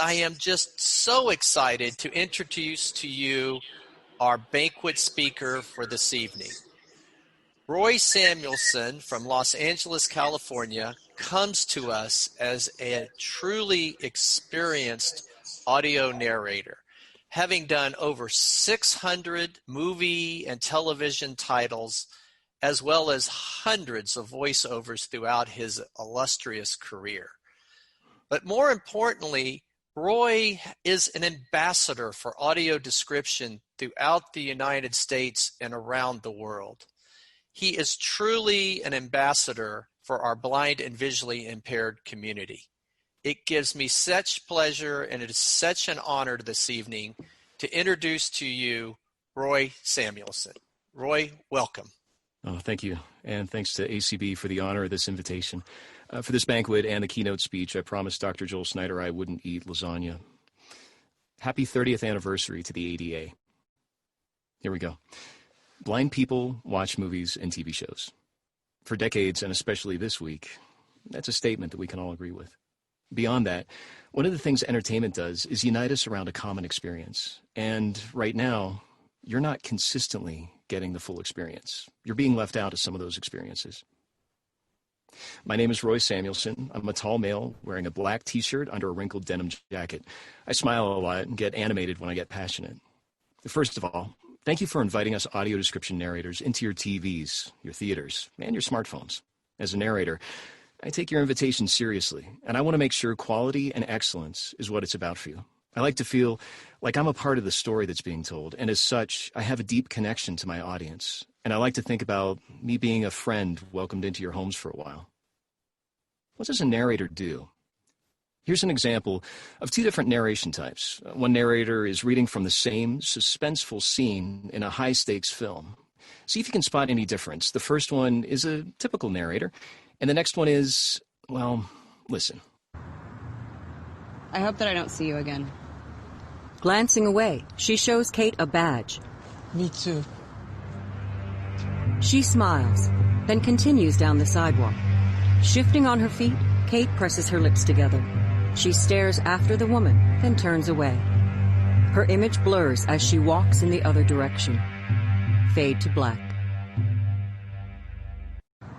I am just so excited to introduce to you our banquet speaker for this evening. Roy Samuelson from Los Angeles, California, comes to us as a truly experienced audio narrator, having done over 600 movie and television titles, as well as hundreds of voiceovers throughout his illustrious career. But more importantly, Roy is an ambassador for audio description throughout the United States and around the world. He is truly an ambassador for our blind and visually impaired community. It gives me such pleasure, and it is such an honor this evening to introduce to you Roy Samuelson. Roy, welcome. Oh, thank you. And thanks to ACB for the honor of this invitation. For this banquet and the keynote speech, I promised Dr. Joel Snyder I wouldn't eat lasagna. Happy 30th anniversary to the ADA. Here we go. Blind people watch movies and TV shows. For decades, and especially this week, that's a statement that we can all agree with. Beyond that, one of the things entertainment does is unite us around a common experience. And right now, you're not consistently getting the full experience. You're being left out of some of those experiences. My name is Roy Samuelson. I'm a tall male wearing a black t-shirt under a wrinkled denim jacket. I smile a lot and get animated when I get passionate. First of all, thank you for inviting us audio description narrators into your TVs, your theaters, and your smartphones. As a narrator, I take your invitation seriously, and I want to make sure quality and excellence is what it's about for you. I like to feel like I'm a part of the story that's being told, and as such, I have a deep connection to my audience, and I like to think about me being a friend welcomed into your homes for a while. What does a narrator do? Here's an example of two different narration types. One narrator is reading from the same suspenseful scene in a high-stakes film. See if you can spot any difference. The first one is a typical narrator, and the next one is, well, listen. I hope that I don't see you again. Glancing away, she shows Kate a badge. Me too. She smiles, then continues down the sidewalk. Shifting on her feet, Kate presses her lips together. She stares after the woman, then turns away. Her image blurs as she walks in the other direction. Fade to black.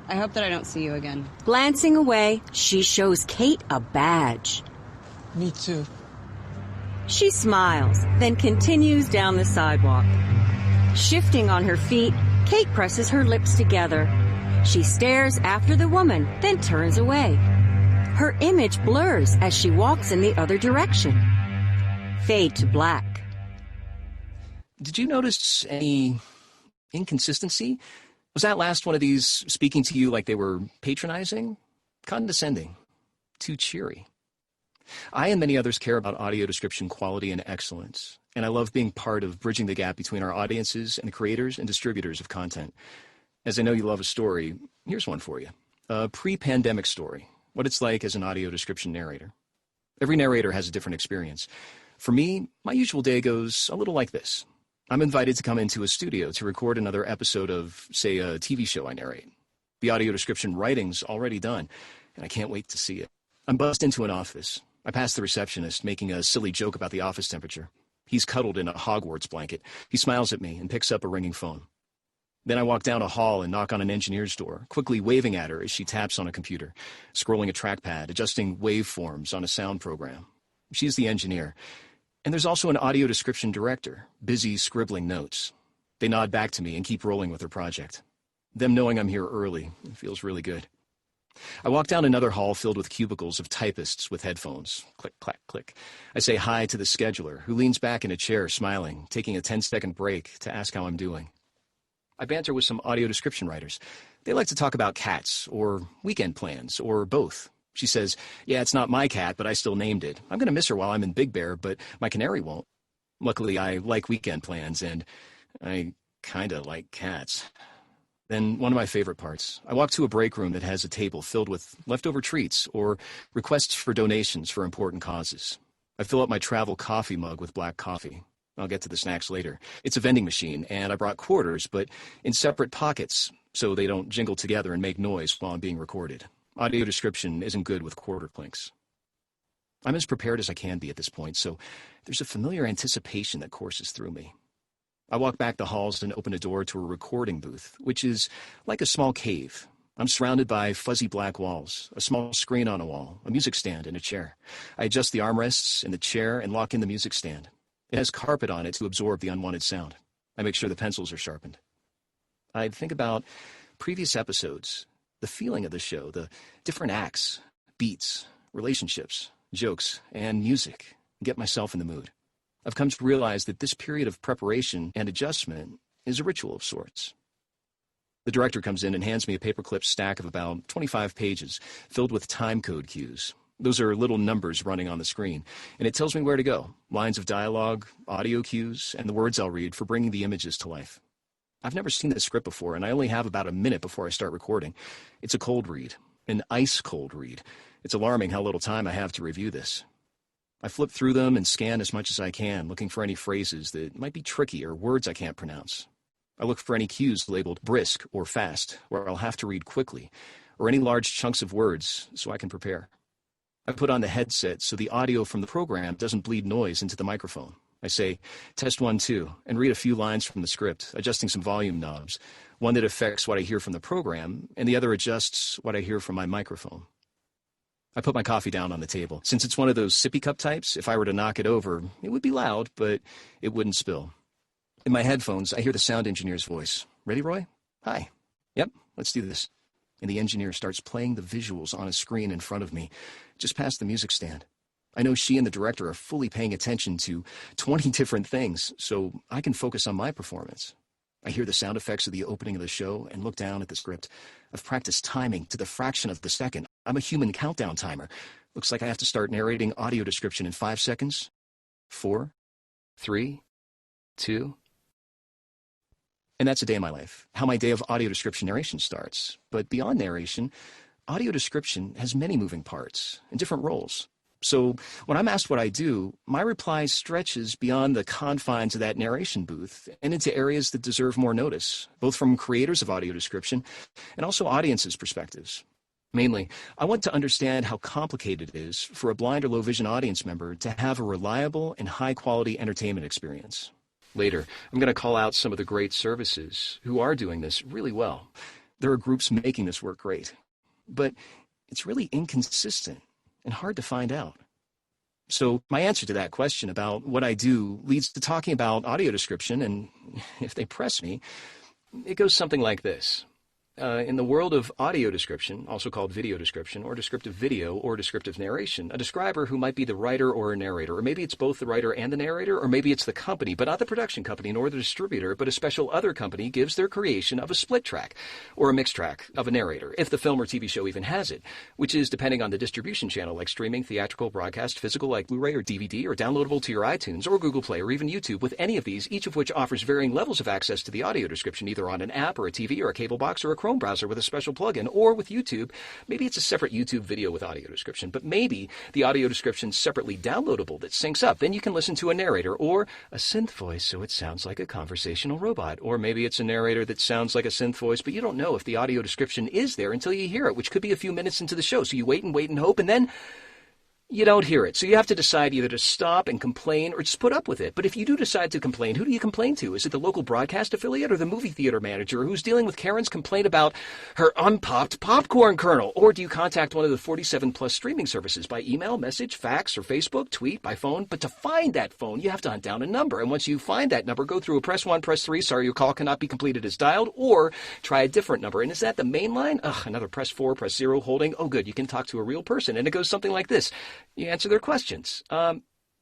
I hope that I don't see you again. Glancing away, she shows Kate a badge. Me too. She smiles, then continues down the sidewalk. Shifting on her feet, Kate presses her lips together. She stares after the woman, then turns away. Her image blurs as she walks in the other direction. Fade to black. Did you notice any inconsistency? Was that last one of these speaking to you like they were patronizing, condescending, too cheery? I and many others care about audio description quality and excellence, and I love being part of bridging the gap between our audiences and the creators and distributors of content. As I know you love a story, here's one for you. A pre-pandemic story, what it's like as an audio description narrator. Every narrator has a different experience. For me, my usual day goes a little like this. I'm invited to come into a studio to record another episode of, say, a TV show I narrate. The audio description writing's already done, and I can't wait to see it. I'm buzzed into an office. I pass the receptionist, making a silly joke about the office temperature. He's cuddled in a Hogwarts blanket. He smiles at me and picks up a ringing phone. Then I walk down a hall and knock on an engineer's door, quickly waving at her as she taps on a computer, scrolling a trackpad, adjusting waveforms on a sound program. She's the engineer. And there's also an audio description director, busy scribbling notes. They nod back to me and keep rolling with their project. Them knowing I'm here early, it feels really good. I walk down another hall filled with cubicles of typists with headphones. Click, clack, click. I say hi to the scheduler, who leans back in a chair, smiling, taking a 10-second break to ask how I'm doing. I banter with some audio description writers. They like to talk about cats, or weekend plans, or both. She says, yeah, it's not my cat, but I still named it. I'm going to miss her while I'm in Big Bear, but my canary won't. Luckily, I like weekend plans, and I kind of like cats. Then one of my favorite parts. I walk to a break room that has a table filled with leftover treats or requests for donations for important causes. I fill up my travel coffee mug with black coffee. I'll get to the snacks later. It's a vending machine, and I brought quarters, but in separate pockets, so they don't jingle together and make noise while I'm being recorded. Audio description isn't good with quarter clinks. I'm as prepared as I can be at this point, so there's a familiar anticipation that courses through me. I walk back the halls and open a door to a recording booth, which is like a small cave. I'm surrounded by fuzzy black walls, a small screen on a wall, a music stand, and a chair. I adjust the armrests in the chair and lock in the music stand. It has carpet on it to absorb the unwanted sound. I make sure the pencils are sharpened. I think about previous episodes, the feeling of the show, the different acts, beats, relationships, jokes, and music, and get myself in the mood. I've come to realize that this period of preparation and adjustment is a ritual of sorts. The director comes in and hands me a paperclip stack of about 25 pages filled with time code cues. Those are little numbers running on the screen, and it tells me where to go, lines of dialogue, audio cues, and the words I'll read for bringing the images to life. I've never seen this script before, and I only have about a minute before I start recording. It's a cold read, an ice-cold read. It's alarming how little time I have to review this. I flip through them and scan as much as I can, looking for any phrases that might be tricky or words I can't pronounce. I look for any cues labeled brisk or fast, where I'll have to read quickly, or any large chunks of words so I can prepare. I put on the headset so the audio from the program doesn't bleed noise into the microphone. I say, test 1, 2, and read a few lines from the script, adjusting some volume knobs, one that affects what I hear from the program, and the other adjusts what I hear from my microphone. I put my coffee down on the table. Since it's one of those sippy cup types, if I were to knock it over, it would be loud, but it wouldn't spill. In my headphones, I hear the sound engineer's voice. Ready, Roy? Hi. Yep, let's do this. And the engineer starts playing the visuals on a screen in front of me, just past the music stand. I know she and the director are fully paying attention to 20 different things, so I can focus on my performance. I hear the sound effects of the opening of the show and look down at the script. I've practiced timing to the fraction of the second. I'm a human countdown timer. Looks like I have to start narrating audio description in 5 seconds. 4, 3, 2. And that's a day in my life, how my day of audio description narration starts. But beyond narration, audio description has many moving parts and different roles. So when I'm asked what I do, my reply stretches beyond the confines of that narration booth and into areas that deserve more notice, both from creators of audio description and also audiences' perspectives. Mainly, I want to understand how complicated it is for a blind or low vision audience member to have a reliable and high-quality entertainment experience. Later, I'm going to call out some of the great services who are doing this really well. There are groups making this work great, but it's really inconsistent and hard to find out. So my answer to that question about what I do leads to talking about audio description, and if they press me, it goes something like this. In the world of audio description, also called video description, or descriptive video, or descriptive narration, a describer who might be the writer or a narrator, or maybe it's both the writer and the narrator, or maybe it's the company, but not the production company nor the distributor, but a special other company gives their creation of a split track, or a mixed track of a narrator, if the film or TV show even has it, which is depending on the distribution channel, like streaming, theatrical, broadcast, physical, like Blu-ray or DVD, or downloadable to your iTunes, or Google Play, or even YouTube, with any of these, each of which offers varying levels of access to the audio description, either on an app, or a TV, or a cable box, or a Chrome browser with a special plugin, or with YouTube, maybe it's a separate YouTube video with audio description, but maybe the audio description's separately downloadable that syncs up. Then you can listen to a narrator or a synth voice so it sounds like a conversational robot. Or maybe it's a narrator that sounds like a synth voice, but you don't know if the audio description is there until you hear it, which could be a few minutes into the show. So you wait and hope, and then you don't hear it. So you have to decide either to stop and complain or just put up with it. But if you do decide to complain, who do you complain to? Is it the local broadcast affiliate or the movie theater manager who's dealing with Karen's complaint about her unpopped popcorn kernel? Or do you contact one of the 47-plus streaming services by email, message, fax, or Facebook, tweet, by phone? But to find that phone, you have to hunt down a number. And once you find that number, go through a press 1, press 3, sorry, your call cannot be completed as dialed, or try a different number. And is that the main line? Another press 4, press 0, holding. Oh, good, you can talk to a real person. And it goes something like this. You answer their questions.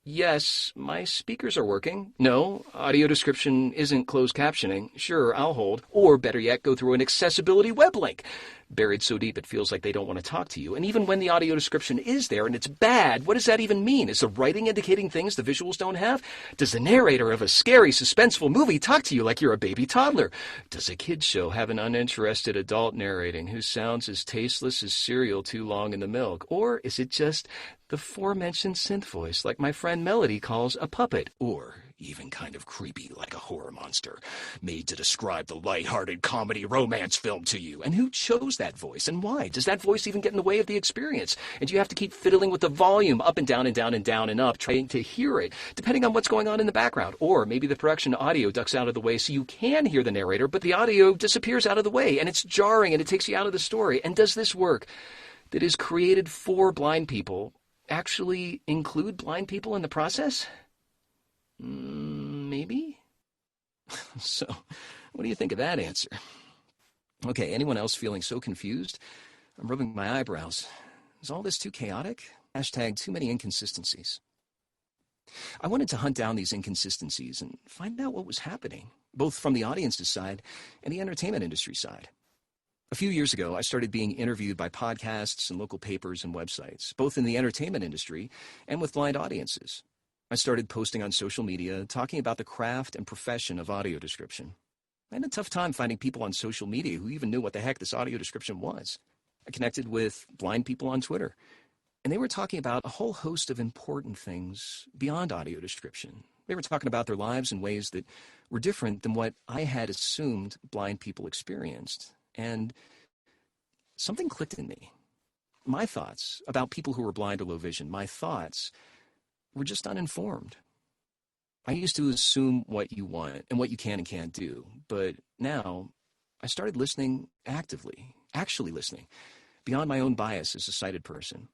Yes, my speakers are working. No, audio description isn't closed captioning. Sure, I'll hold. Or better yet, go through an accessibility web link. Buried so deep it feels like they don't want to talk to you. And even when the audio description is there and it's bad, what does that even mean? Is the writing indicating things the visuals don't have? Does the narrator of a scary, suspenseful movie talk to you like you're a baby toddler? Does a kid's show have an uninterested adult narrating who sounds as tasteless as cereal too long in the milk? Or is it just the aforementioned synth voice like my friend Melody calls a puppet? Or even kind of creepy, like a horror monster, made to describe the light-hearted comedy romance film to you. And who chose that voice, and why? Does that voice even get in the way of the experience? And do you have to keep fiddling with the volume up and down and down and down and up, trying to hear it, depending on what's going on in the background? Or maybe the production audio ducks out of the way so you can hear the narrator, but the audio disappears out of the way, and it's jarring, and it takes you out of the story. And does this work that is created for blind people actually include blind people in the process? Maybe? So, what do you think of that answer? Okay, anyone else feeling so confused? I'm rubbing my eyebrows. Is all this too chaotic? Hashtag too many inconsistencies. I wanted to hunt down these inconsistencies and find out what was happening, both from the audience's side and the entertainment industry side. A few years ago, I started being interviewed by podcasts and local papers and websites, both in the entertainment industry and with blind audiences. I started posting on social media, talking about the craft and profession of audio description. I had a tough time finding people on social media who even knew what the heck this audio description was. I connected with blind people on Twitter, and they were talking about a whole host of important things beyond audio description. They were talking about their lives in ways that were different than what I had assumed blind people experienced. And something clicked in me. My thoughts about people who were blind or low vision, my thoughts were just uninformed. I used to assume what you want and what you can and can't do, but now I started listening actively, actually listening, beyond my own bias as a sighted person.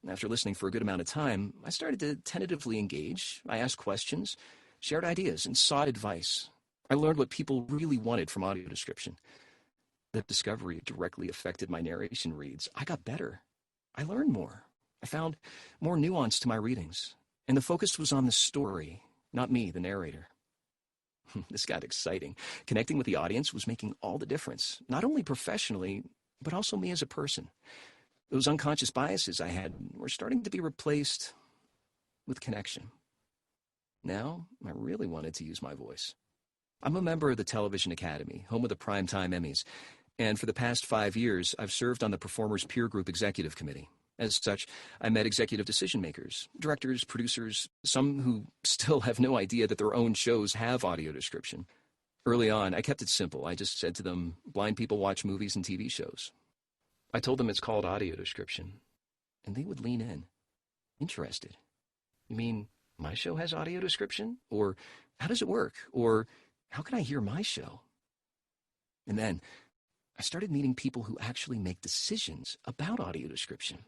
After listening for a good amount of time, I started to tentatively engage. I asked questions, shared ideas, and sought advice. I learned what people really wanted from audio description. That discovery directly affected my narration reads. I got better. I learned more. I found more nuance to my readings, and the focus was on the story, not me, the narrator. This got exciting. Connecting with the audience was making all the difference, not only professionally, but also me as a person. Those unconscious biases I had were starting to be replaced with connection. Now, I really wanted to use my voice. I'm a member of the Television Academy, home of the Primetime Emmys, and for the past 5 years, I've served on the Performers Peer Group Executive Committee. As such, I met executive decision makers, directors, producers, some who still have no idea that their own shows have audio description. Early on, I kept it simple. I just said to them, blind people watch movies and TV shows. I told them it's called audio description, and they would lean in, interested. You mean my show has audio description? Or how does it work? Or how can I hear my show? And then I started meeting people who actually make decisions about audio description.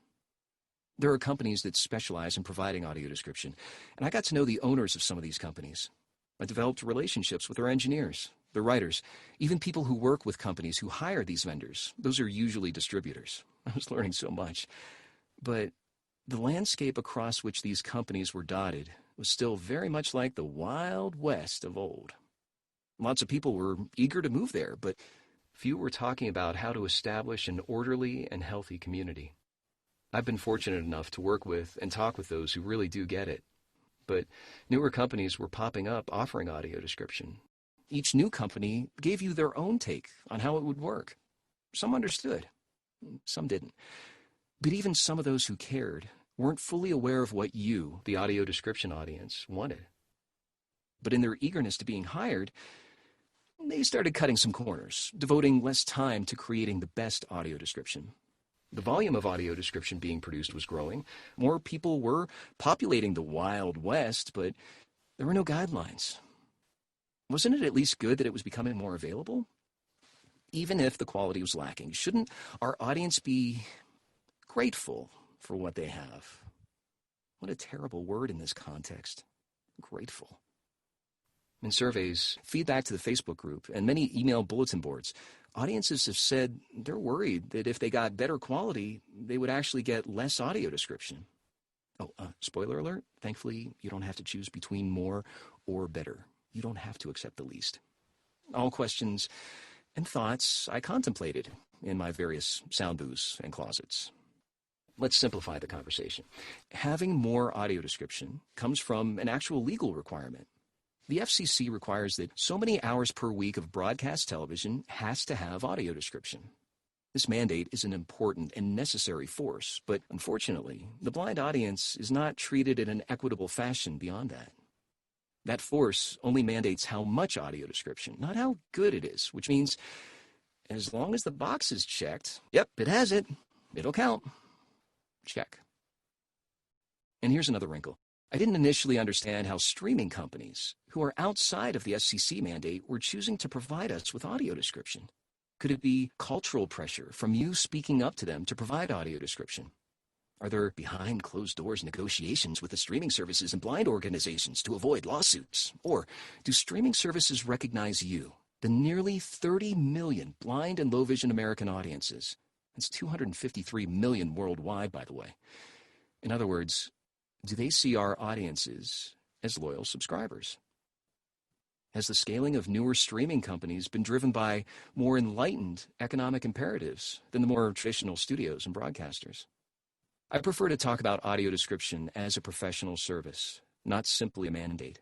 There are companies that specialize in providing audio description, and I got to know the owners of some of these companies. I developed relationships with their engineers, their writers, even people who work with companies who hire these vendors. Those are usually distributors. I was learning so much. But the landscape across which these companies were dotted was still very much like the Wild West of old. Lots of people were eager to move there, but few were talking about how to establish an orderly and healthy community. I've been fortunate enough to work with and talk with those who really do get it. But newer companies were popping up offering audio description. Each new company gave you their own take on how it would work. Some understood, some didn't. But even some of those who cared weren't fully aware of what you, the audio description audience, wanted. But in their eagerness to being hired, they started cutting some corners, devoting less time to creating the best audio description. The volume of audio description being produced was growing. More people were populating the Wild West, but there were no guidelines. Wasn't it at least good that it was becoming more available? Even if the quality was lacking, shouldn't our audience be grateful for what they have? What a terrible word in this context. Grateful. In surveys, feedback to the Facebook group, and many email bulletin boards, audiences have said they're worried that if they got better quality, they would actually get less audio description. Spoiler alert, thankfully, you don't have to choose between more or better. You don't have to accept the least. All questions and thoughts I contemplated in my various sound booths and closets. Let's simplify the conversation. Having more audio description comes from an actual legal requirement. The FCC requires that so many hours per week of broadcast television has to have audio description. This mandate is an important and necessary force, but unfortunately, the blind audience is not treated in an equitable fashion beyond that. That force only mandates how much audio description, not how good it is, which means as long as the box is checked, yep, it has it, it'll count. Check. And here's another wrinkle. I didn't initially understand how streaming companies, who are outside of the FCC mandate, were choosing to provide us with audio description. Could it be cultural pressure from you speaking up to them to provide audio description? Are there behind closed doors negotiations with the streaming services and blind organizations to avoid lawsuits? Or do streaming services recognize you, the nearly 30 million blind and low vision American audiences? That's 253 million worldwide, by the way. In other words, do they see our audiences as loyal subscribers? Has the scaling of newer streaming companies been driven by more enlightened economic imperatives than the more traditional studios and broadcasters? I prefer to talk about audio description as a professional service, not simply a mandate.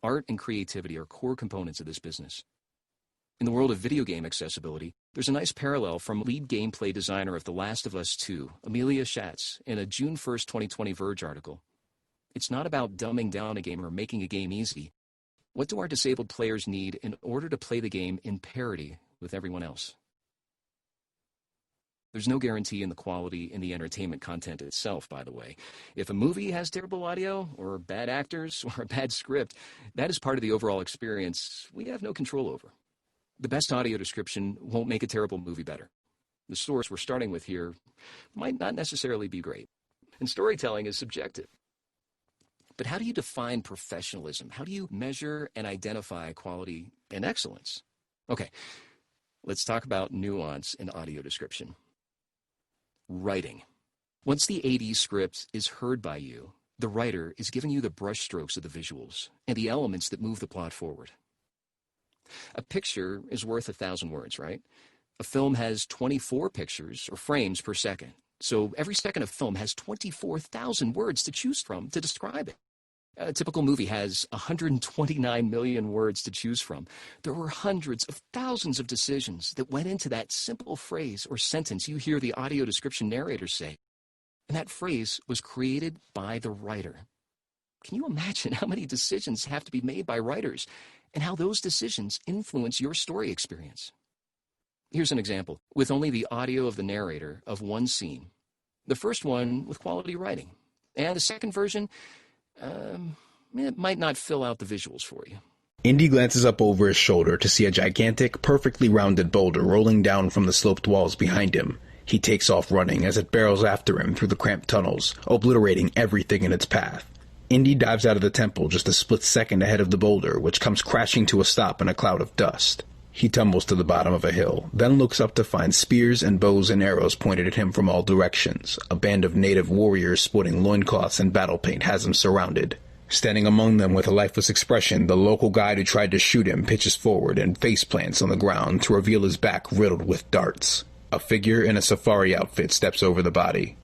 Art and creativity are core components of this business. In the world of video game accessibility, there's a nice parallel from lead gameplay designer of The Last of Us 2, Amelia Schatz, in a June 1st, 2020 Verge article. It's not about dumbing down a game or making a game easy. What do our disabled players need in order to play the game in parity with everyone else? There's no guarantee in the quality in the entertainment content itself, by the way. If a movie has terrible audio, or bad actors, or a bad script, that is part of the overall experience we have no control over. The best audio description won't make a terrible movie better. The source we're starting with here might not necessarily be great. And storytelling is subjective. But how do you define professionalism? How do you measure and identify quality and excellence? Okay, let's talk about nuance in audio description. Writing. Once the AD script is heard by you, the writer is giving you the brushstrokes of the visuals and the elements that move the plot forward. A picture is worth 1,000 words, right? A film has 24 pictures or frames per second. So every second of film has 24,000 words to choose from to describe it. A typical movie has 129 million words to choose from. There were hundreds of thousands of decisions that went into that simple phrase or sentence you hear the audio description narrator say. And that phrase was created by the writer. Can you imagine how many decisions have to be made by writers and how those decisions influence your story experience? Here's an example, with only the audio of the narrator of one scene. The first one with quality writing, and the second version, it might not fill out the visuals for you. Indy glances up over his shoulder to see a gigantic, perfectly rounded boulder rolling down from the sloped walls behind him. He takes off running as it barrels after him through the cramped tunnels, obliterating everything in its path. Indy dives out of the temple just a split second ahead of the boulder, which comes crashing to a stop in a cloud of dust. He tumbles to the bottom of a hill, then looks up to find spears and bows and arrows pointed at him from all directions. A band of native warriors sporting loincloths and battle paint has him surrounded. Standing among them with a lifeless expression, the local guide who tried to shoot him pitches forward and face plants on the ground to reveal his back riddled with darts. A figure in a safari outfit steps over the body.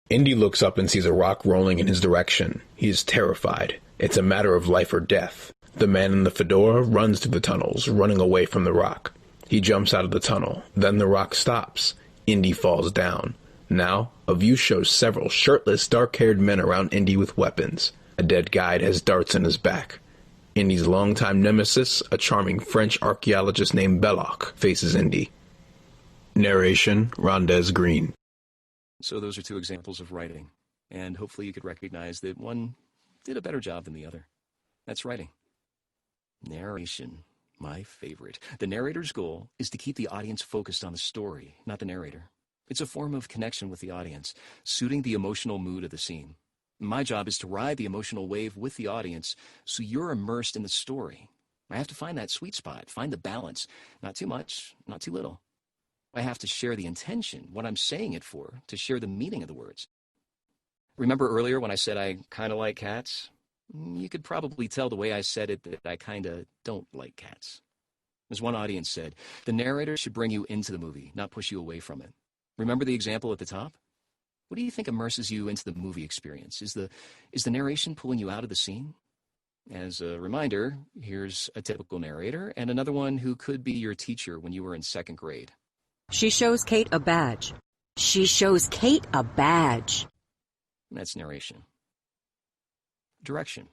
Indy looks up and sees a rock rolling in his direction. He is terrified. It's a matter of life or death. The man in the fedora runs through the tunnels, running away from the rock. He jumps out of the tunnel. Then the rock stops. Indy falls down. Now, a view shows several shirtless, dark-haired men around Indy with weapons. A dead guide has darts in his back. Indy's longtime nemesis, a charming French archaeologist named Belloc, faces Indy. Narration, Rondez Green. So those are two examples of writing, and hopefully you could recognize that one did a better job than the other. That's writing. Narration, my favorite. The narrator's goal is to keep the audience focused on the story, not the narrator. It's a form of connection with the audience, suiting the emotional mood of the scene. My job is to ride the emotional wave with the audience so you're immersed in the story. I have to find that sweet spot, find the balance. Not too much, not too little. I have to share the intention, what I'm saying it for, to share the meaning of the words. Remember earlier when I said I kind of like cats? You could probably tell the way I said it that I kind of don't like cats. As one audience said, the narrator should bring you into the movie, not push you away from it. Remember the example at the top? What do you think immerses you into the movie experience? Is the narration pulling you out of the scene? As a reminder, here's a typical narrator and another one who could be your teacher when you were in second grade. She shows Kate a badge. She shows Kate a badge. That's narration. Direction.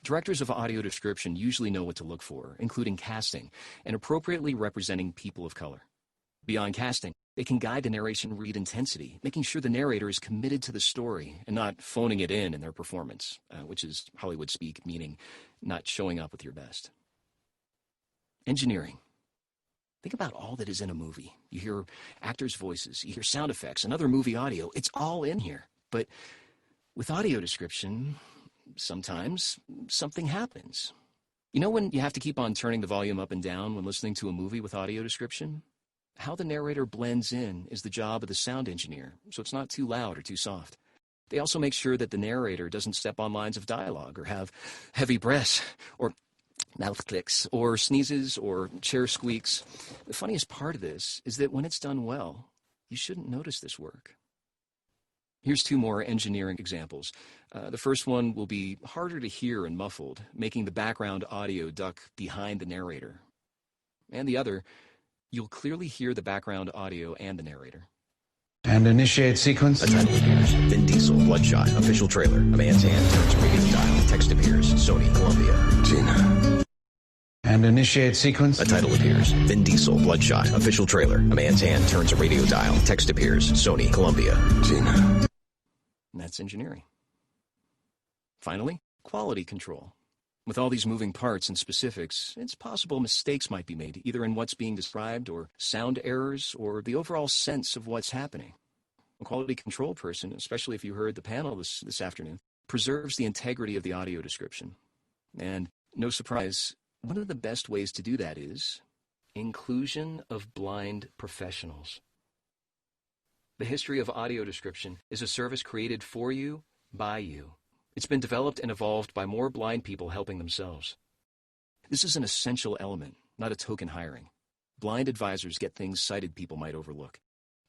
Directors of audio description usually know what to look for, including casting and appropriately representing people of color. Beyond casting, they can guide the narration read intensity, making sure the narrator is committed to the story and not phoning it in their performance, which is Hollywood speak, meaning not showing up with your best. Engineering. Think about all that is in a movie. You hear actors' voices, you hear sound effects, and other movie audio. It's all in here. But with audio description, sometimes something happens. You know when you have to keep on turning the volume up and down when listening to a movie with audio description? How the narrator blends in is the job of the sound engineer, so it's not too loud or too soft. They also make sure that the narrator doesn't step on lines of dialogue or have heavy breaths or mouth clicks or sneezes or chair squeaks. The funniest part of this is that when it's done well, you shouldn't notice this work. Here's two more engineering examples. The first one will be harder to hear and muffled, making the background audio duck behind the narrator. And the other, you'll clearly hear the background audio and the narrator. And initiate sequence. A title appears. Vin Diesel, Bloodshot. Official trailer. A man's hand turns radio dial. Text appears. Sony, Columbia. Gina. And initiate sequence. A title appears. Vin Diesel, Bloodshot. Official trailer. A man's hand turns a radio dial. Text appears. Sony, Columbia. Gina. And that's engineering. Finally, quality control. With all these moving parts and specifics, it's possible mistakes might be made, either in what's being described or sound errors or the overall sense of what's happening. A quality control person, especially if you heard the panel this afternoon, preserves the integrity of the audio description. And no surprise, one of the best ways to do that is inclusion of blind professionals. The History of Audio Description is a service created for you, by you. It's been developed and evolved by more blind people helping themselves. This is an essential element, not a token hiring. Blind advisors get things sighted people might overlook.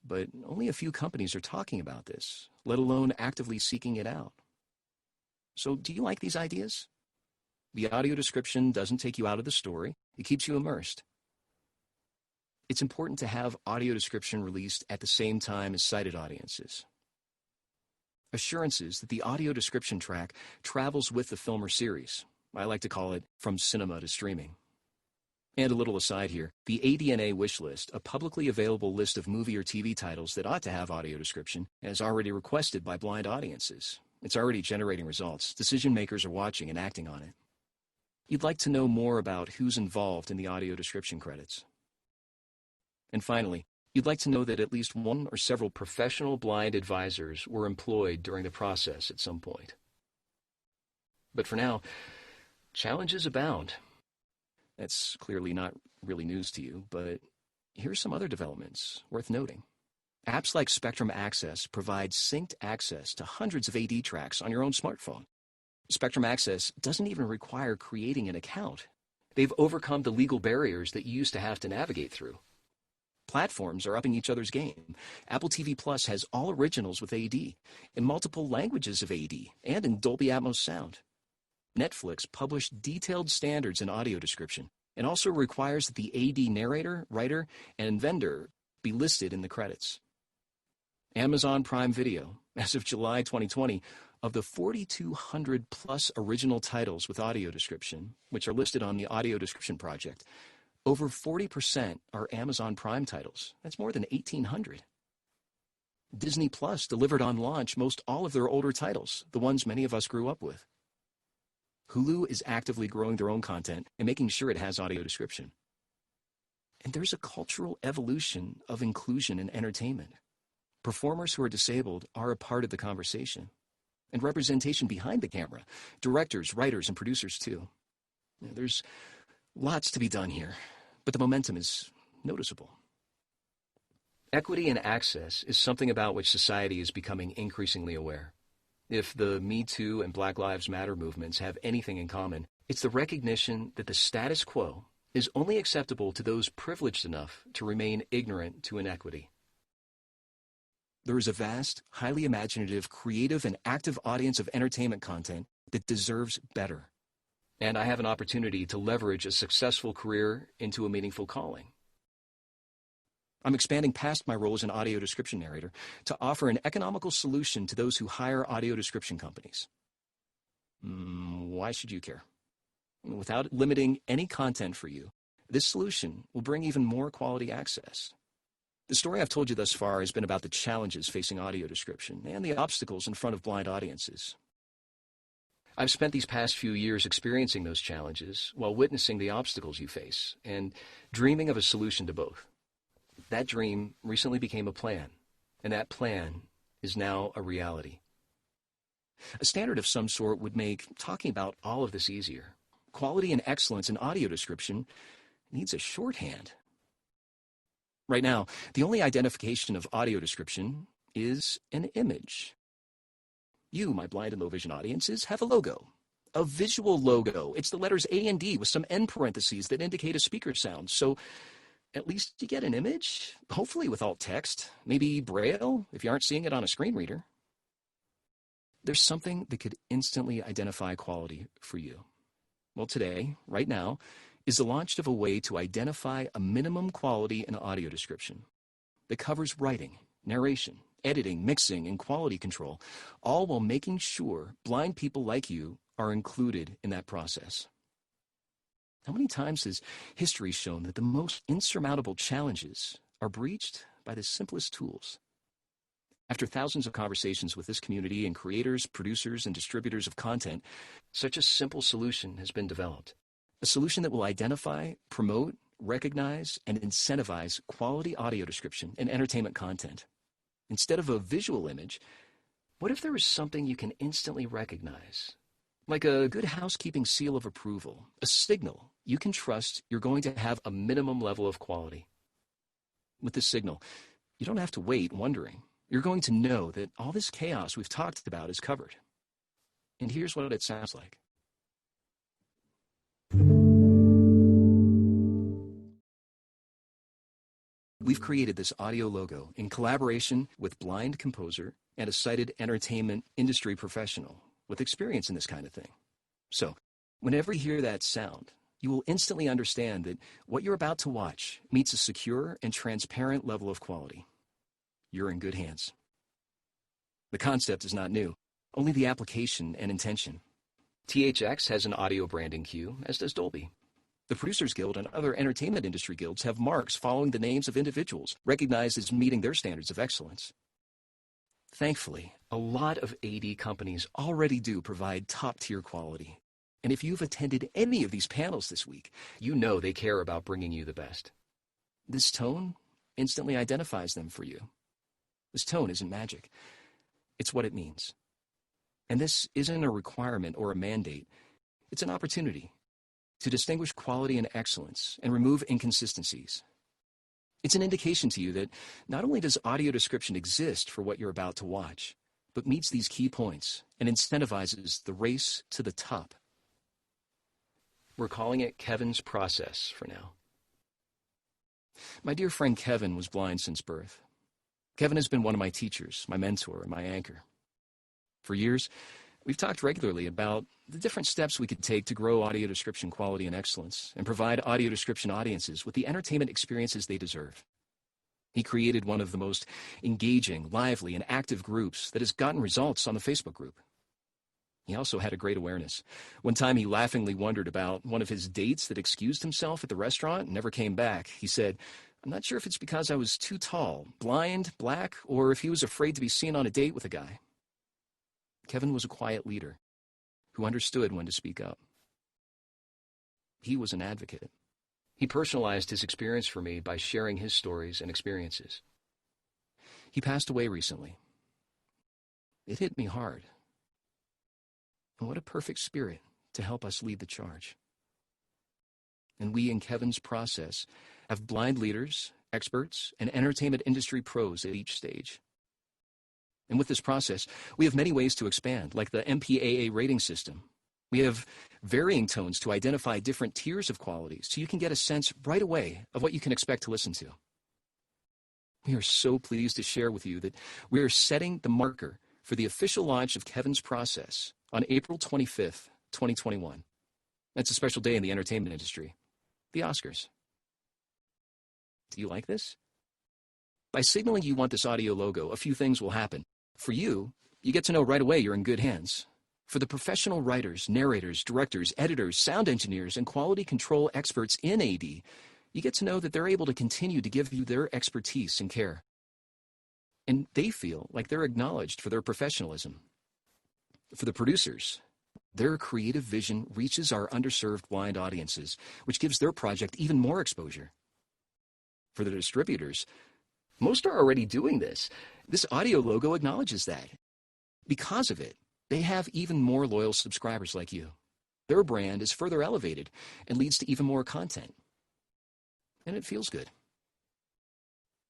But only a few companies are talking about this, let alone actively seeking it out. So do you like these ideas? The audio description doesn't take you out of the story. It keeps you immersed. It's important to have audio description released at the same time as sighted audiences. Assurances that the audio description track travels with the film or series. I like to call it from cinema to streaming. And a little aside here, the ADNA wish list, a publicly available list of movie or TV titles that ought to have audio description, is already requested by blind audiences. It's already generating results. Decision makers are watching and acting on it. You'd like to know more about who's involved in the audio description credits. And finally, you'd like to know that at least one or several professional blind advisors were employed during the process at some point. But for now, challenges abound. That's clearly not really news to you, but here's some other developments worth noting. Apps like Spectrum Access provide synced access to hundreds of AD tracks on your own smartphone. Spectrum Access doesn't even require creating an account. They've overcome the legal barriers that you used to have to navigate through. Platforms are upping each other's game. Apple TV Plus has all originals with AD, in multiple languages of AD, and in Dolby Atmos sound. Netflix published detailed standards in audio description, and also requires that the AD narrator, writer, and vendor be listed in the credits. Amazon Prime Video, as of July 2020, of the 4,200 plus original titles with audio description, which are listed on the Audio Description Project, over 40% are Amazon Prime titles. That's more than 1,800. Disney Plus delivered on launch most all of their older titles, the ones many of us grew up with. Hulu is actively growing their own content and making sure it has audio description. And there's a cultural evolution of inclusion in entertainment. Performers who are disabled are a part of the conversation. And representation behind the camera, directors, writers, and producers too. There's lots to be done here, but the momentum is noticeable. Equity and access is something about which society is becoming increasingly aware. If the Me Too and Black Lives Matter movements have anything in common, it's the recognition that the status quo is only acceptable to those privileged enough to remain ignorant to inequity. There is a vast, highly imaginative, creative, and active audience of entertainment content that deserves better. And I have an opportunity to leverage a successful career into a meaningful calling. I'm expanding past my role as an audio description narrator to offer an economical solution to those who hire audio description companies. Why should you care? Without limiting any content for you, this solution will bring even more quality access. The story I've told you thus far has been about the challenges facing audio description and the obstacles in front of blind audiences. I've spent these past few years experiencing those challenges while witnessing the obstacles you face and dreaming of a solution to both. That dream recently became a plan, and that plan is now a reality. A standard of some sort would make talking about all of this easier. Quality and excellence in audio description needs a shorthand. Right now, the only identification of audio description is an image. You, my blind and low vision audiences, have a logo. A visual logo. It's the letters A and D with some end parentheses that indicate a speaker sound. So at least you get an image, hopefully with alt text, maybe Braille if you aren't seeing it on a screen reader. There's something that could instantly identify quality for you. Well, today, right now, is the launch of a way to identify a minimum quality in audio description that covers writing, narration, editing, mixing, and quality control, all while making sure blind people like you are included in that process. How many times has history shown that the most insurmountable challenges are breached by the simplest tools? After thousands of conversations with this community and creators, producers, and distributors of content, such a simple solution has been developed. A solution that will identify, promote, recognize, and incentivize quality audio description and entertainment content. Instead of a visual image, what if there was something you can instantly recognize? Like a good housekeeping seal of approval, a signal you can trust you're going to have a minimum level of quality. With this signal, you don't have to wait wondering. You're going to know that all this chaos we've talked about is covered. And here's what it sounds like. We've created this audio logo in collaboration with blind composer and a sighted entertainment industry professional with experience in this kind of thing. So, whenever you hear that sound, you will instantly understand that what you're about to watch meets a secure and transparent level of quality. You're in good hands. The concept is not new, only the application and intention. THX has an audio branding cue, as does Dolby. The Producers Guild and other entertainment industry guilds have marks following the names of individuals recognized as meeting their standards of excellence. Thankfully, a lot of AD companies already do provide top-tier quality. And if you've attended any of these panels this week, you know they care about bringing you the best. This tone instantly identifies them for you. This tone isn't magic. It's what it means. And this isn't a requirement or a mandate. It's an opportunity to distinguish quality and excellence and remove inconsistencies. It's an indication to you that not only does audio description exist for what you're about to watch, but meets these key points and incentivizes the race to the top. We're calling it Kevin's process for now. My dear friend Kevin was blind since birth. Kevin has been one of my teachers, my mentor, and my anchor. For years, we've talked regularly about the different steps we could take to grow audio description quality and excellence and provide audio description audiences with the entertainment experiences they deserve. He created one of the most engaging, lively, and active groups that has gotten results on the Facebook group. He also had a great awareness. One time he laughingly wondered about one of his dates that excused himself at the restaurant and never came back. He said, "I'm not sure if it's because I was too tall, blind, black, or if he was afraid to be seen on a date with a guy." Kevin was a quiet leader who understood when to speak up. He was an advocate. He personalized his experience for me by sharing his stories and experiences. He passed away recently. It hit me hard. And what a perfect spirit to help us lead the charge. And we in Kevin's process have blind leaders, experts, and entertainment industry pros at each stage. And with this process, we have many ways to expand, like the MPAA rating system. We have varying tones to identify different tiers of quality, so you can get a sense right away of what you can expect to listen to. We are so pleased to share with you that we are setting the marker for the official launch of Kevin's process on April 25th, 2021. That's a special day in the entertainment industry, the Oscars. Do you like this? By signaling you want this audio logo, a few things will happen. For you, you get to know right away you're in good hands. For the professional writers, narrators, directors, editors, sound engineers, and quality control experts in AD, you get to know that they're able to continue to give you their expertise and care. And they feel like they're acknowledged for their professionalism. For the producers, their creative vision reaches our underserved blind audiences, which gives their project even more exposure. For the distributors, most are already doing this. This audio logo acknowledges that. Because of it, they have even more loyal subscribers like you. Their brand is further elevated and leads to even more content. And it feels good.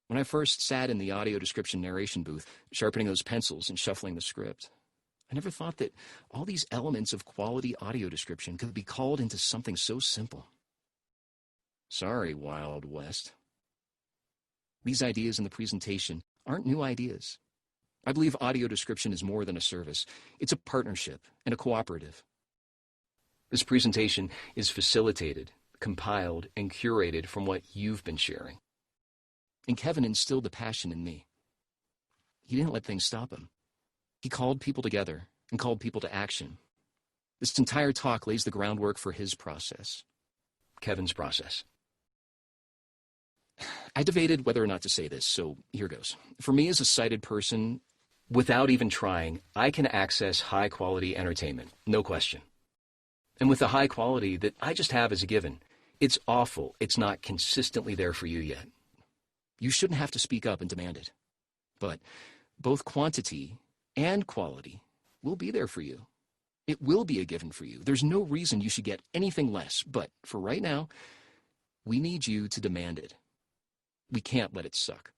When I first sat in the audio description narration booth, sharpening those pencils and shuffling the script, I never thought that all these elements of quality audio description could be called into something so simple. Sorry, Wild West. These ideas in the presentation aren't new ideas. I believe audio description is more than a service. It's a partnership and a cooperative. This presentation is facilitated, compiled, and curated from what you've been sharing. And Kevin instilled the passion in me. He didn't let things stop him. He called people together and called people to action. This entire talk lays the groundwork for his process, Kevin's process. I debated whether or not to say this, so here goes. For me as a sighted person, without even trying, I can access high-quality entertainment, no question. And with the high quality that I just have as a given, it's awful it's not consistently there for you yet. You shouldn't have to speak up and demand it. But both quantity and quality will be there for you. It will be a given for you. There's no reason you should get anything less, but for right now, we need you to demand it. We can't let it suck.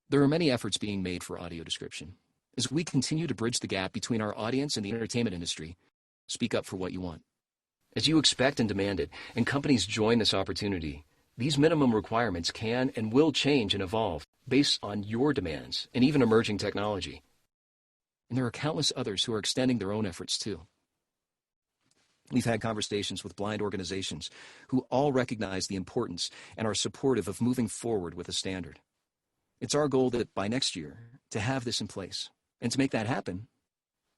There are many efforts being made for audio description. As we continue to bridge the gap between our audience and the entertainment industry, speak up for what you want. As you expect and demand it, and companies join this opportunity, these minimum requirements can and will change and evolve based on your demands and even emerging technology. And there are countless others who are extending their own efforts too. We've had conversations with blind organizations who all recognize the importance and are supportive of moving forward with a standard. It's our goal that by next year, to have this in place. And to make that happen,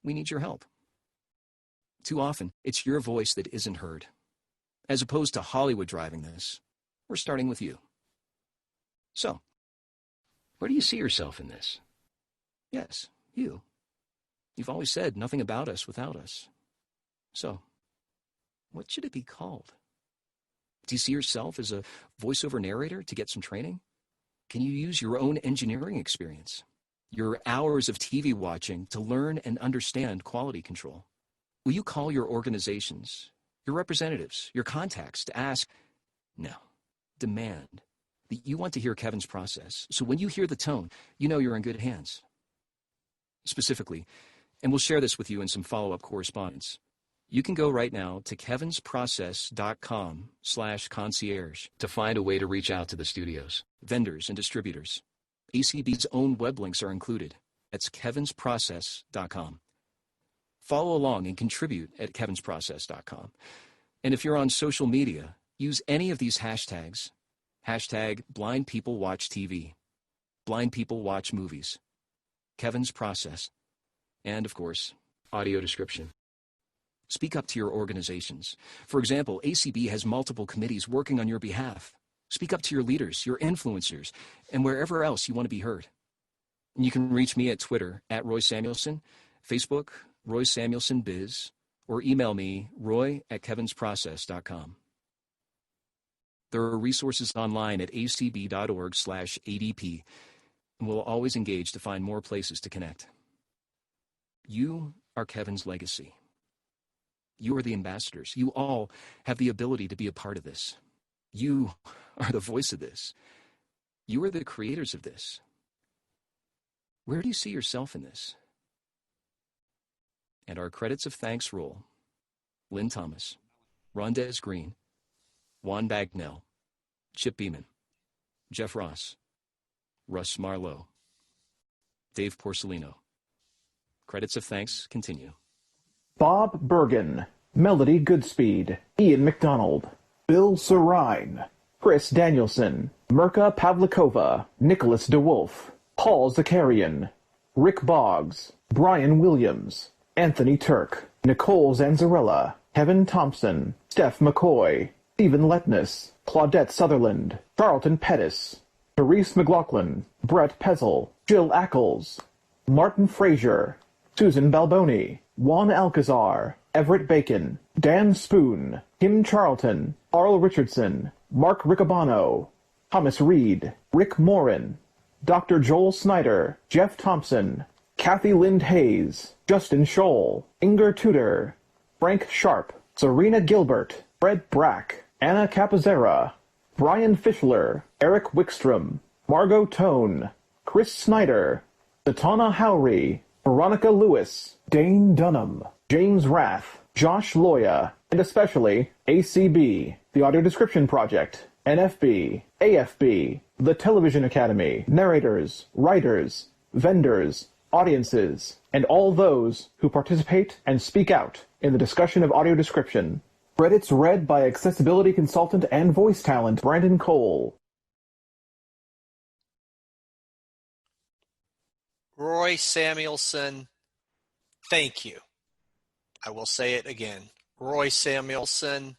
we need your help. Too often, it's your voice that isn't heard. As opposed to Hollywood driving this, we're starting with you. So, where do you see yourself in this? Yes, you. You've always said nothing about us without us. So, what should it be called? Do you see yourself as a voiceover narrator to get some training? Can you use your own engineering experience, your hours of TV watching to learn and understand quality control? Will you call your organizations, your representatives, your contacts to ask, no, demand that you want to hear Kevin's process, so when you hear the tone, you know you're in good hands? Specifically, and we'll share this with you in some follow-up correspondence, you can go right now to kevinsprocess.com/concierge to find a way to reach out to the studios, vendors, and distributors. ACB's own web links are included. That's kevinsprocess.com. Follow along and contribute at kevinsprocess.com. And if you're on social media, use any of these hashtags. Hashtag Blind People Watch TV, Blind People Watch Movies, Kevin's Process, and, of course, audio description. Speak up to your organizations. For example, ACB has multiple committees working on your behalf. Speak up to your leaders, your influencers, and wherever else you want to be heard. And you can reach me at Twitter, at Roy Samuelson, Facebook, Roy Samuelson Biz, or email me, roy@kevinsprocess.com. There are resources online at acb.org/ADP, and we'll always engage to find more places to connect. You are Kevin's legacy. You are the ambassadors. You all have the ability to be a part of this. You are the voice of this. You are the creators of this. Where do you see yourself in this? And our credits of thanks roll: Lynn Thomas, Rondez Green, Juan Bagnell, Chip Beeman, Jeff Ross, Russ Marlowe, Dave Porcelino. Credits of thanks continue. Bob Bergen, Melody Goodspeed, Ian McDonald, Bill Sarine, Chris Danielson, Mirka Pavlikova, Nicholas DeWolf, Paul Zakarian, Rick Boggs, Brian Williams, Anthony Turk, Nicole Zanzarella, Kevin Thompson, Steph McCoy, Stephen Letness, Claudette Sutherland, Charlton Pettis, Therese McLaughlin, Brett Pezel, Jill Ackles, Martin Frazier, Susan Balboni, Juan Alcazar, Everett Bacon, Dan Spoon, Kim Charlton, Arl Richardson, Mark Riccabano, Thomas Reed, Rick Morin, Dr. Joel Snyder, Jeff Thompson, Kathy Lind Hayes, Justin Scholl, Inger Tudor, Frank Sharp, Serena Gilbert, Fred Brack, Anna Capozera, Brian Fischler, Eric Wickstrom, Margot Tone, Chris Snyder, Satana Howry, Veronica Lewis, Dane Dunham, James Rath, Josh Loya, and especially ACB, the Audio Description Project, NFB, AFB, the Television Academy, narrators, writers, vendors, audiences, and all those who participate and speak out in the discussion of audio description. Credits read by accessibility consultant and voice talent Brandon Cole. Roy Samuelson, thank you. I will say it again. Roy Samuelson,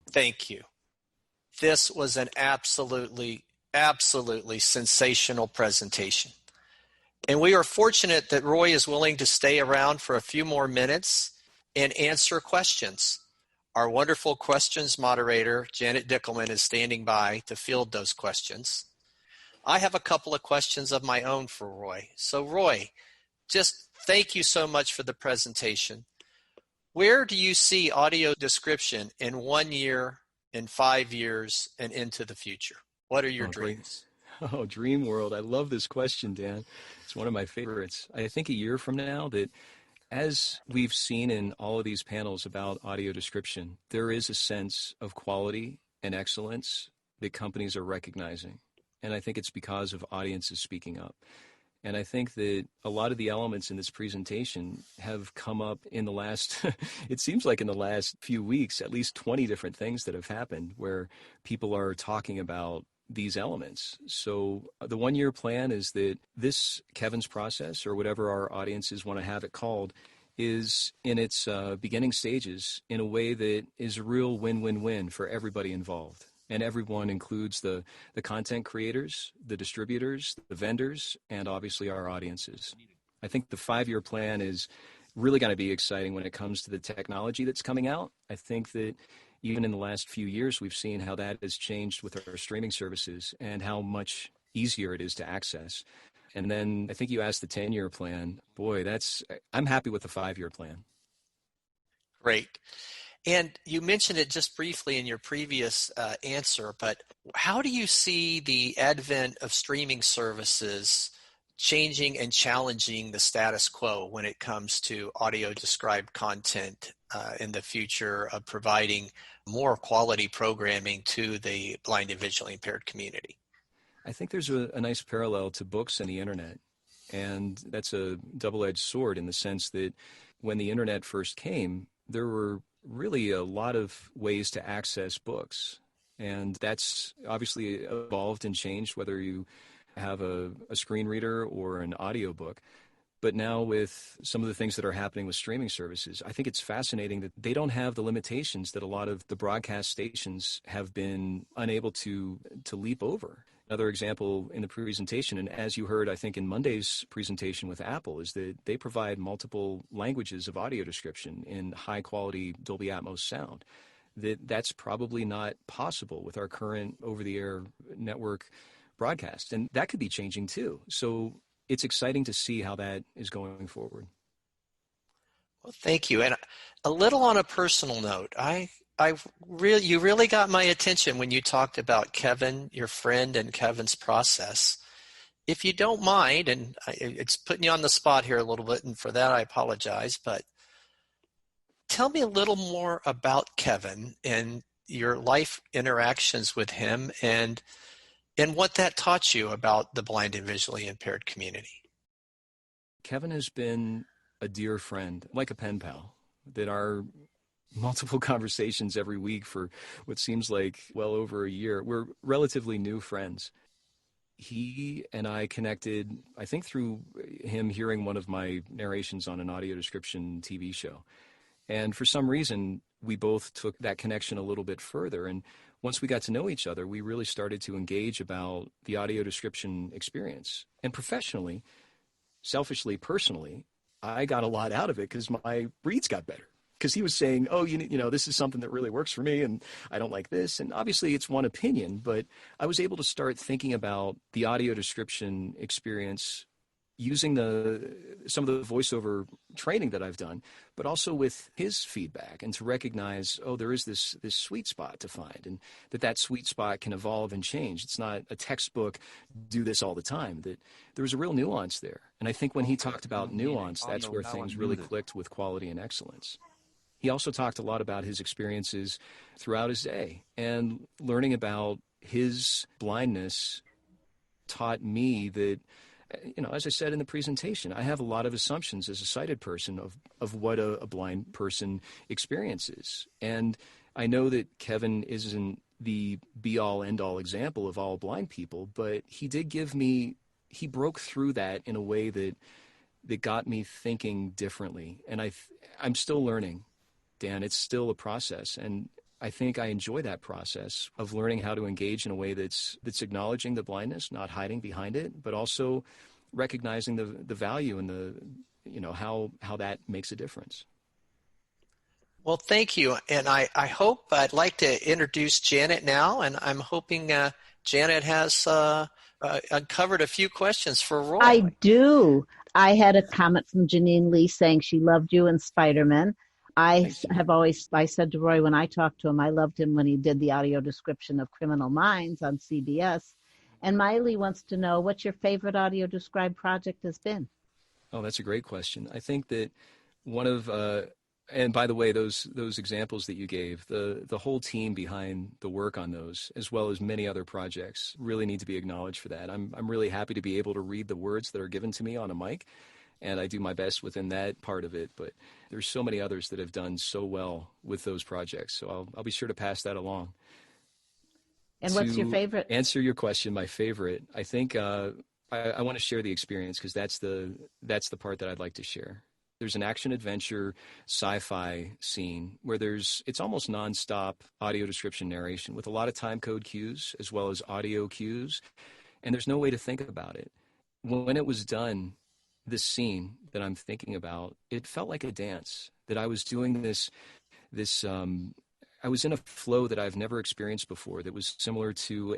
thank you. This was an absolutely sensational presentation. And we are fortunate that Roy is willing to stay around for a few more minutes and answer questions. Our wonderful questions moderator, Janet Dickelman, is standing by to field those questions. I have a couple of questions of my own for Roy. So Roy, just thank you so much for the presentation. Where do you see audio description in 1 year, in 5 years, and into the future? What are your dreams? Oh, dream world. I love this question, Dan. It's one of my favorites. I think a year from now that, as we've seen in all of these panels about audio description, there is a sense of quality and excellence that companies are recognizing. And I think it's because of audiences speaking up. And I think that a lot of the elements in this presentation have come up in the last, it seems like in the last few weeks, at least 20 different things that have happened where people are talking about these elements. So the 1 year plan is that this Kevin's process, or whatever our audiences want to have it called, is in its beginning stages in a way that is a real win-win-win for everybody involved. And everyone includes the content creators, the distributors, the vendors, and obviously our audiences. I think the 5 year plan is really going to be exciting when it comes to the technology that's coming out. I think that even in the last few years, we've seen how that has changed with our streaming services and how much easier it is to access. And then I think you asked the 10 year plan. Boy, I'm happy with the 5 year plan. Great. And you mentioned it just briefly in your previous answer, but how do you see the advent of streaming services changing and challenging the status quo when it comes to audio described content in the future of providing more quality programming to the blind and visually impaired community? I think there's a nice parallel to books and the internet. And that's a double-edged sword in the sense that when the internet first came, there were really a lot of ways to access books. And that's obviously evolved and changed whether you have a screen reader or an audiobook. But now with some of the things that are happening with streaming services, I think it's fascinating that they don't have the limitations that a lot of the broadcast stations have been unable to leap over. Another example in the presentation, and as you heard, I think in Monday's presentation with Apple, is that they provide multiple languages of audio description in high-quality Dolby Atmos sound. That's probably not possible with our current over-the-air network broadcast, and that could be changing too. So it's exciting to see how that is going forward. Well, thank you. And a little on a personal note, you really got my attention when you talked about Kevin, your friend, and Kevin's process. If you don't mind, and it's putting you on the spot here a little bit, and for that I apologize, but tell me a little more about Kevin and your life interactions with him and what that taught you about the blind and visually impaired community. Kevin has been a dear friend, like a pen pal, that our multiple conversations every week for what seems like well over a year. We're relatively new friends. he and I connected, I think through him hearing one of my narrations on an audio description TV show. And for some reason, we both took that connection a little bit further. And once we got to know each other, we really started to engage about the audio description experience. And professionally, selfishly, personally, I got a lot out of it because my reads got better. Because he was saying, oh, you know, this is something that really works for me, and I don't like this. And obviously it's one opinion, but I was able to start thinking about the audio description experience using some of the voiceover training that I've done, but also with his feedback, and to recognize, oh, there is this sweet spot to find, and that sweet spot can evolve and change. It's not a textbook, do this all the time, that there was a real nuance there. And I think when he talked about nuance, that's where things really clicked with quality and excellence. He also talked a lot about his experiences throughout his day, and learning about his blindness taught me that, you know, as I said in the presentation, I have a lot of assumptions as a sighted person of what a blind person experiences. And I know that Kevin isn't the be-all, end-all example of all blind people, but he broke through that in a way that got me thinking differently. And I'm still learning, Dan. It's still a process. And I think I enjoy that process of learning how to engage in a way that's acknowledging the blindness, not hiding behind it, but also recognizing the value and how that makes a difference. Well, thank you. And I'd like to introduce Janet now, and I'm hoping Janet has uncovered a few questions for Roy. I do. I had a comment from Janine Lee saying she loved you in Spider-Man. I said to Roy when I talked to him, I loved him when he did the audio description of Criminal Minds on CBS. And Miley wants to know what your favorite audio described project has been. Oh, that's a great question. I think that one of, and by the way, those examples that you gave, the whole team behind the work on those, as well as many other projects, really need to be acknowledged for that. I'm really happy to be able to read the words that are given to me on a mic, and I do my best within that part of it. But there's so many others that have done so well with those projects, so I'll be sure to pass that along. And what's your favorite? Answer your question, my favorite. I think I want to share the experience because that's the part that I'd like to share. There's an action-adventure sci-fi scene where it's almost nonstop audio description narration with a lot of time code cues as well as audio cues, and there's no way to think about it. When it was done, this scene that I'm thinking about, it felt like a dance, that I was doing this I was in a flow that I've never experienced before that was similar to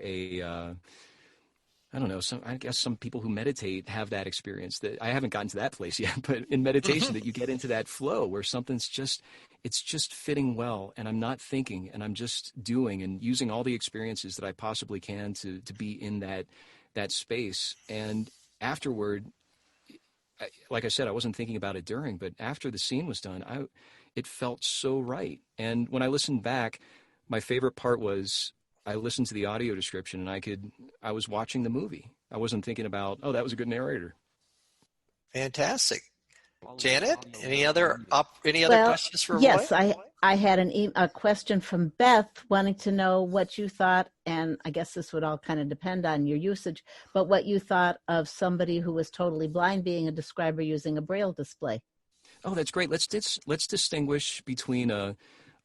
I guess some people who meditate have that experience. That I haven't gotten to that place yet, but in meditation that you get into that flow where something's it's just fitting well, and I'm not thinking, and I'm just doing and using all the experiences that I possibly can to be in that space. And afterward, like I said, I wasn't thinking about it during, but after the scene was done, it felt so right. And when I listened back, my favorite part was I listened to the audio description and I was watching the movie. I wasn't thinking about, oh, that was a good narrator. Fantastic. Janet, any other questions for Roy? Yes, I had a question from Beth wanting to know what you thought, and I guess this would all kind of depend on your usage, but what you thought of somebody who was totally blind being a describer using a Braille display. Oh, that's great. Let's distinguish between a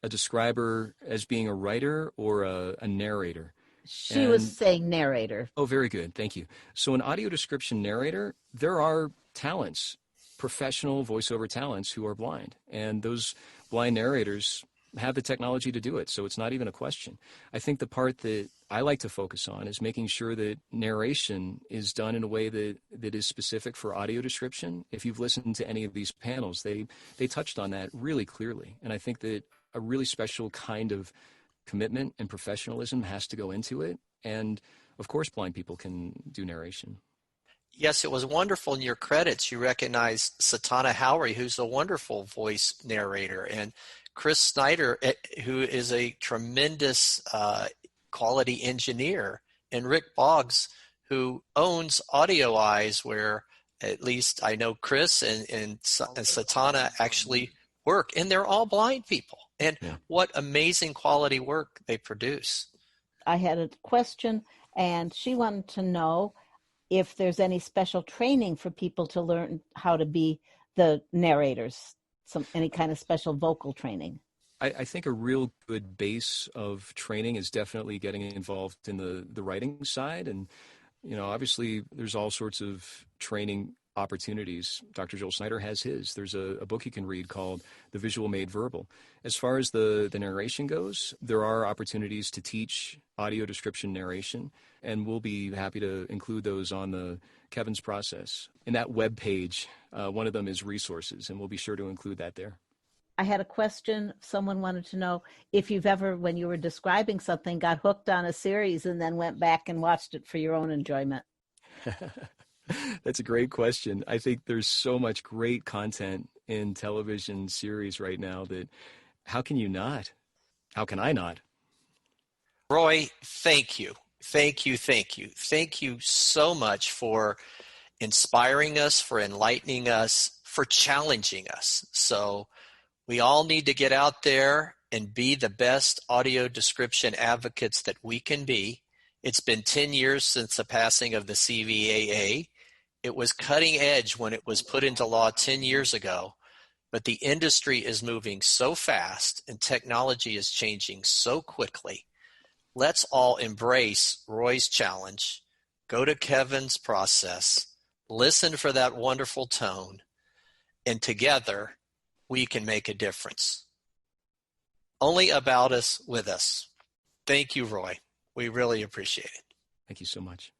describer as being a writer or a narrator. She was saying narrator. Oh, very good. Thank you. So an audio description narrator, there are talents, professional voiceover talents who are blind. And those blind narrators have the technology to do it. So it's not even a question. I think the part that I like to focus on is making sure that narration is done in a way that is specific for audio description. If you've listened to any of these panels, they touched on that really clearly. And I think that a really special kind of commitment and professionalism has to go into it. And of course, blind people can do narration. Yes, it was wonderful in your credits. You recognized Satana Howery, who's a wonderful voice narrator, and Chris Snyder, who is a tremendous quality engineer, and Rick Boggs, who owns Audio Eyes, where at least I know Chris and Satana actually work, and they're all blind people. And what amazing quality work they produce. I had a question, and she wanted to know, if there's any special training for people to learn how to be the narrators, any kind of special vocal training. I think a real good base of training is definitely getting involved in the writing side. And, obviously there's all sorts of training opportunities. Dr. Joel Snyder has his. There's a book you can read called The Visual Made Verbal. As far as the narration goes, there are opportunities to teach audio description narration, and we'll be happy to include those on the Kevin's process. In that web page, one of them is resources, and we'll be sure to include that there. I had a question. Someone wanted to know if you've ever, when you were describing something, got hooked on a series and then went back and watched it for your own enjoyment. That's a great question. I think there's so much great content in television series right now that how can you not? How can I not? Roy, thank you. Thank you, thank you. Thank you so much for inspiring us, for enlightening us, for challenging us. So we all need to get out there and be the best audio description advocates that we can be. It's been 10 years since the passing of the CVAA. It was cutting edge when it was put into law 10 years ago, but the industry is moving so fast and technology is changing so quickly. Let's all embrace Roy's challenge, go to Kevin's process, listen for that wonderful tone, and together we can make a difference. Only about us, with us. Thank you, Roy. We really appreciate it. Thank you so much.